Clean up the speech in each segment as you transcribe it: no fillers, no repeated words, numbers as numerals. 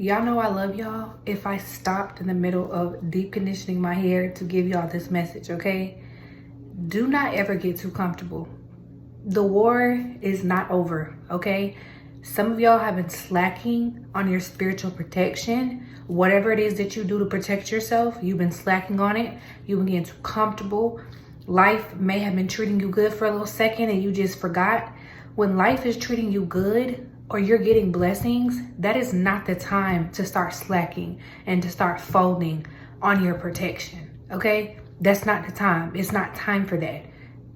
Y'all know I love y'all. If I stopped in the middle of deep conditioning my hair to give y'all this message, okay? Do not ever get too comfortable. The war is not over, okay? Some of y'all have been slacking on your spiritual protection. Whatever it is that you do to protect yourself, you've been slacking on it. You've been getting too comfortable. Life may have been treating you good for a little second and you just forgot. When life is treating you good, or you're getting blessings, that is not the time to start slacking and to start folding on your protection, okay? That's not the time. It's not time for that.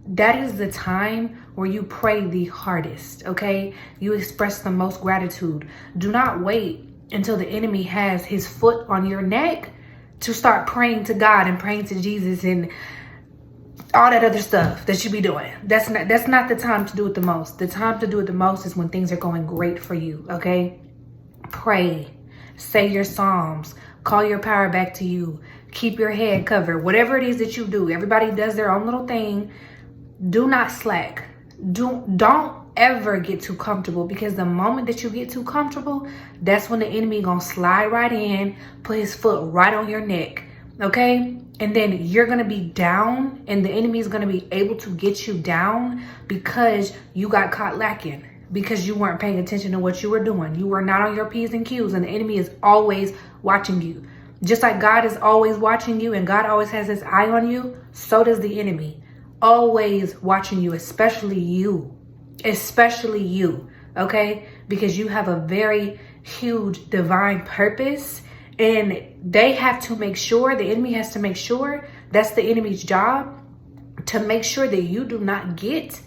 That is the time where you pray the hardest, okay? You express the most gratitude. Do not wait until the enemy has his foot on your neck to start praying to God and praying to Jesus and all that other stuff that you be doing. That's not the time to do it the most. The time to do it the most is when things are going great for you, okay? Pray, say your psalms, call your power back to you, keep your head covered. Whatever it is that you do, everybody does their own little thing. Do not slack. Don't ever get too comfortable, because the moment that you get too comfortable, that's when the enemy gonna slide right in, put his foot right on your neck, okay? And then you're going to be down, and the enemy is going to be able to get you down because you got caught lacking, because you weren't paying attention to what you were doing. You were not on your P's and Q's, and the enemy is always watching you. Just like God is always watching you and God always has his eye on you, so does the enemy. Always watching you, especially you, okay? Because you have a very huge divine purpose. And they have to make sure, the enemy has to make sure, that's the enemy's job, to make sure that you do not get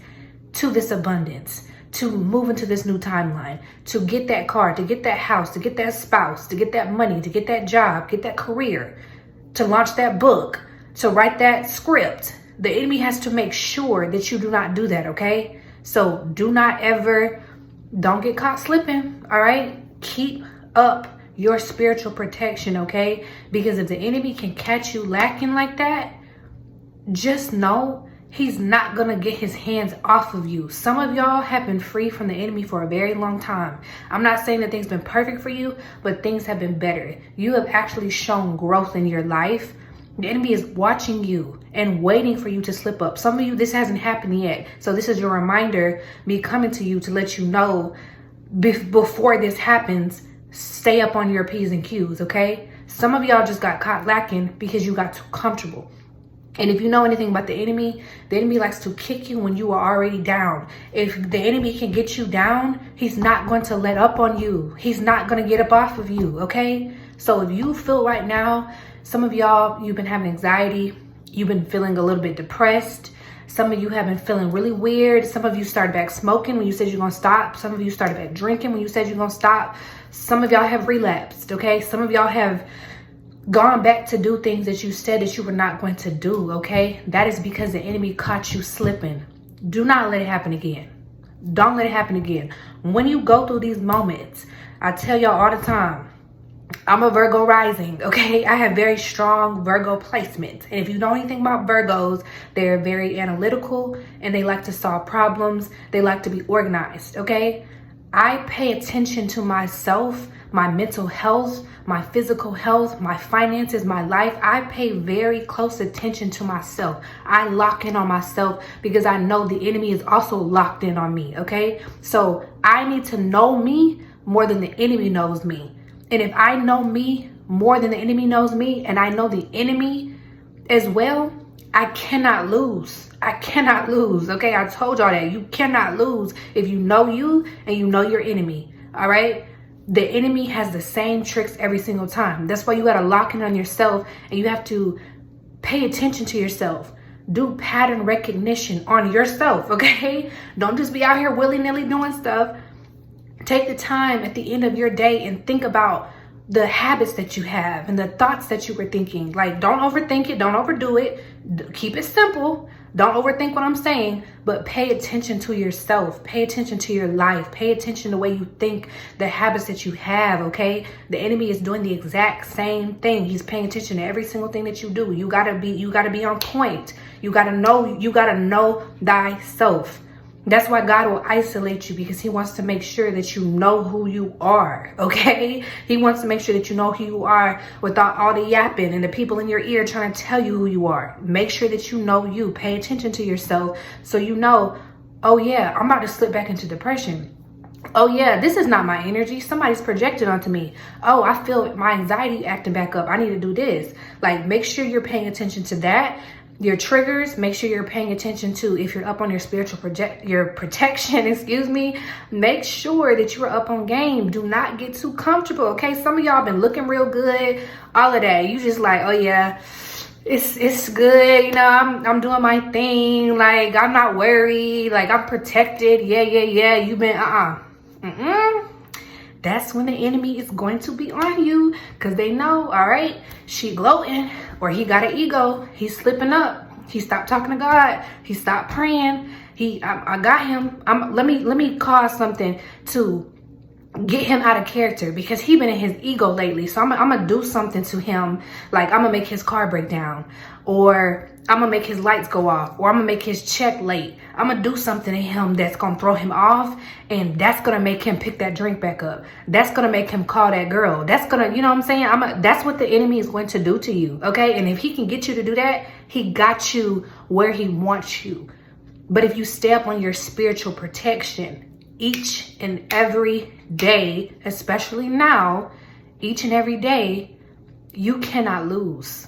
to this abundance, to move into this new timeline, to get that car, to get that house, to get that spouse, to get that money, to get that job, get that career, to launch that book, to write that script. The enemy has to make sure that you do not do that, okay? So do not ever, don't get caught slipping, all right? Keep up your spiritual protection, okay? Because if the enemy can catch you lacking like that, just know he's not gonna get his hands off of you. Some of y'all have been free from the enemy for a very long time. I'm not saying that things been perfect for you, but things have been better. You have actually shown growth in your life. The enemy is watching you and waiting for you to slip up. Some of you, this hasn't happened yet. So this is your reminder, me coming to you to let you know before this happens, stay up on your P's and Q's, okay? Some of y'all just got caught lacking because you got too comfortable. And if you know anything about the enemy likes to kick you when you are already down. If the enemy can get you down, he's not going to let up on you. He's not going to get up off of you, okay? So if you feel right now, some of y'all, you've been having anxiety, you've been feeling a little bit depressed. Some of you have been feeling really weird. Some of you started back smoking when you said you're going to stop. Some of you started back drinking when you said you're going to stop. Some of y'all have relapsed, okay? Some of y'all have gone back to do things that you said that you were not going to do, okay? That is because the enemy caught you slipping. Do not let it happen again. Don't let it happen again. When you go through these moments, I tell y'all all the time, I'm a Virgo rising, okay? I have very strong Virgo placements. And if you know anything about Virgos, they're very analytical and they like to solve problems. They like to be organized, okay? I pay attention to myself, my mental health, my physical health, my finances, my life. I pay very close attention to myself. I lock in on myself because I know the enemy is also locked in on me, okay? So I need to know me more than the enemy knows me. And if I know me more than the enemy knows me, and I know the enemy as well, I cannot lose. I cannot lose, okay? I told y'all that. You cannot lose if you know you and you know your enemy, all right? The enemy has the same tricks every single time. That's why you got to lock in on yourself, and you have to pay attention to yourself. Do pattern recognition on yourself, okay? Don't just be out here willy-nilly doing stuff. Take the time at the end of your day and think about the habits that you have and the thoughts that you were thinking. Like, don't overthink it. Don't overdo it. Keep it simple. Don't overthink what I'm saying, but pay attention to yourself. Pay attention to your life. Pay attention to the way you think, the habits that you have, okay? The enemy is doing the exact same thing. He's paying attention to every single thing that you do. You gotta be on point. You gotta know thyself. That's why God will isolate you, because he wants to make sure that you know who you are, okay? He wants to make sure that you know who you are without all the yapping and the people in your ear trying to tell you who you are. Make sure that you know you. Pay attention to yourself so you know, oh yeah, I'm about to slip back into depression. Oh yeah, this is not my energy. Somebody's projected onto me. Oh, I feel my anxiety acting back up. I need to do this. Like, make sure you're paying attention to that. Your triggers, make sure you're paying attention to if you're up on your spiritual protection, excuse me. Make sure that you're up on game. Do not get too comfortable, okay? Some of y'all been looking real good, all of that. You just like, oh yeah, it's good, you know, I'm doing my thing. Like, I'm not worried. Like, I'm protected. Yeah. You've been, That's when the enemy is going to be on you, because they know, all right, she gloating, or he got an ego. He's slipping up. He stopped talking to God. He stopped praying. I got him. Let me cause something to get him out of character, because he been in his ego lately. So I'm gonna do something to him. Like, I'm gonna make his car break down, or I'm gonna make his lights go off, or I'm gonna make his check late. I'm gonna do something to him that's gonna throw him off, and that's gonna make him pick that drink back up. That's gonna make him call that girl. That's gonna, you know what I'm saying? That's what the enemy is going to do to you, okay? And if he can get you to do that, he got you where he wants you. But if you stay up on your spiritual protection each and every day, especially now, each and every day, you cannot lose.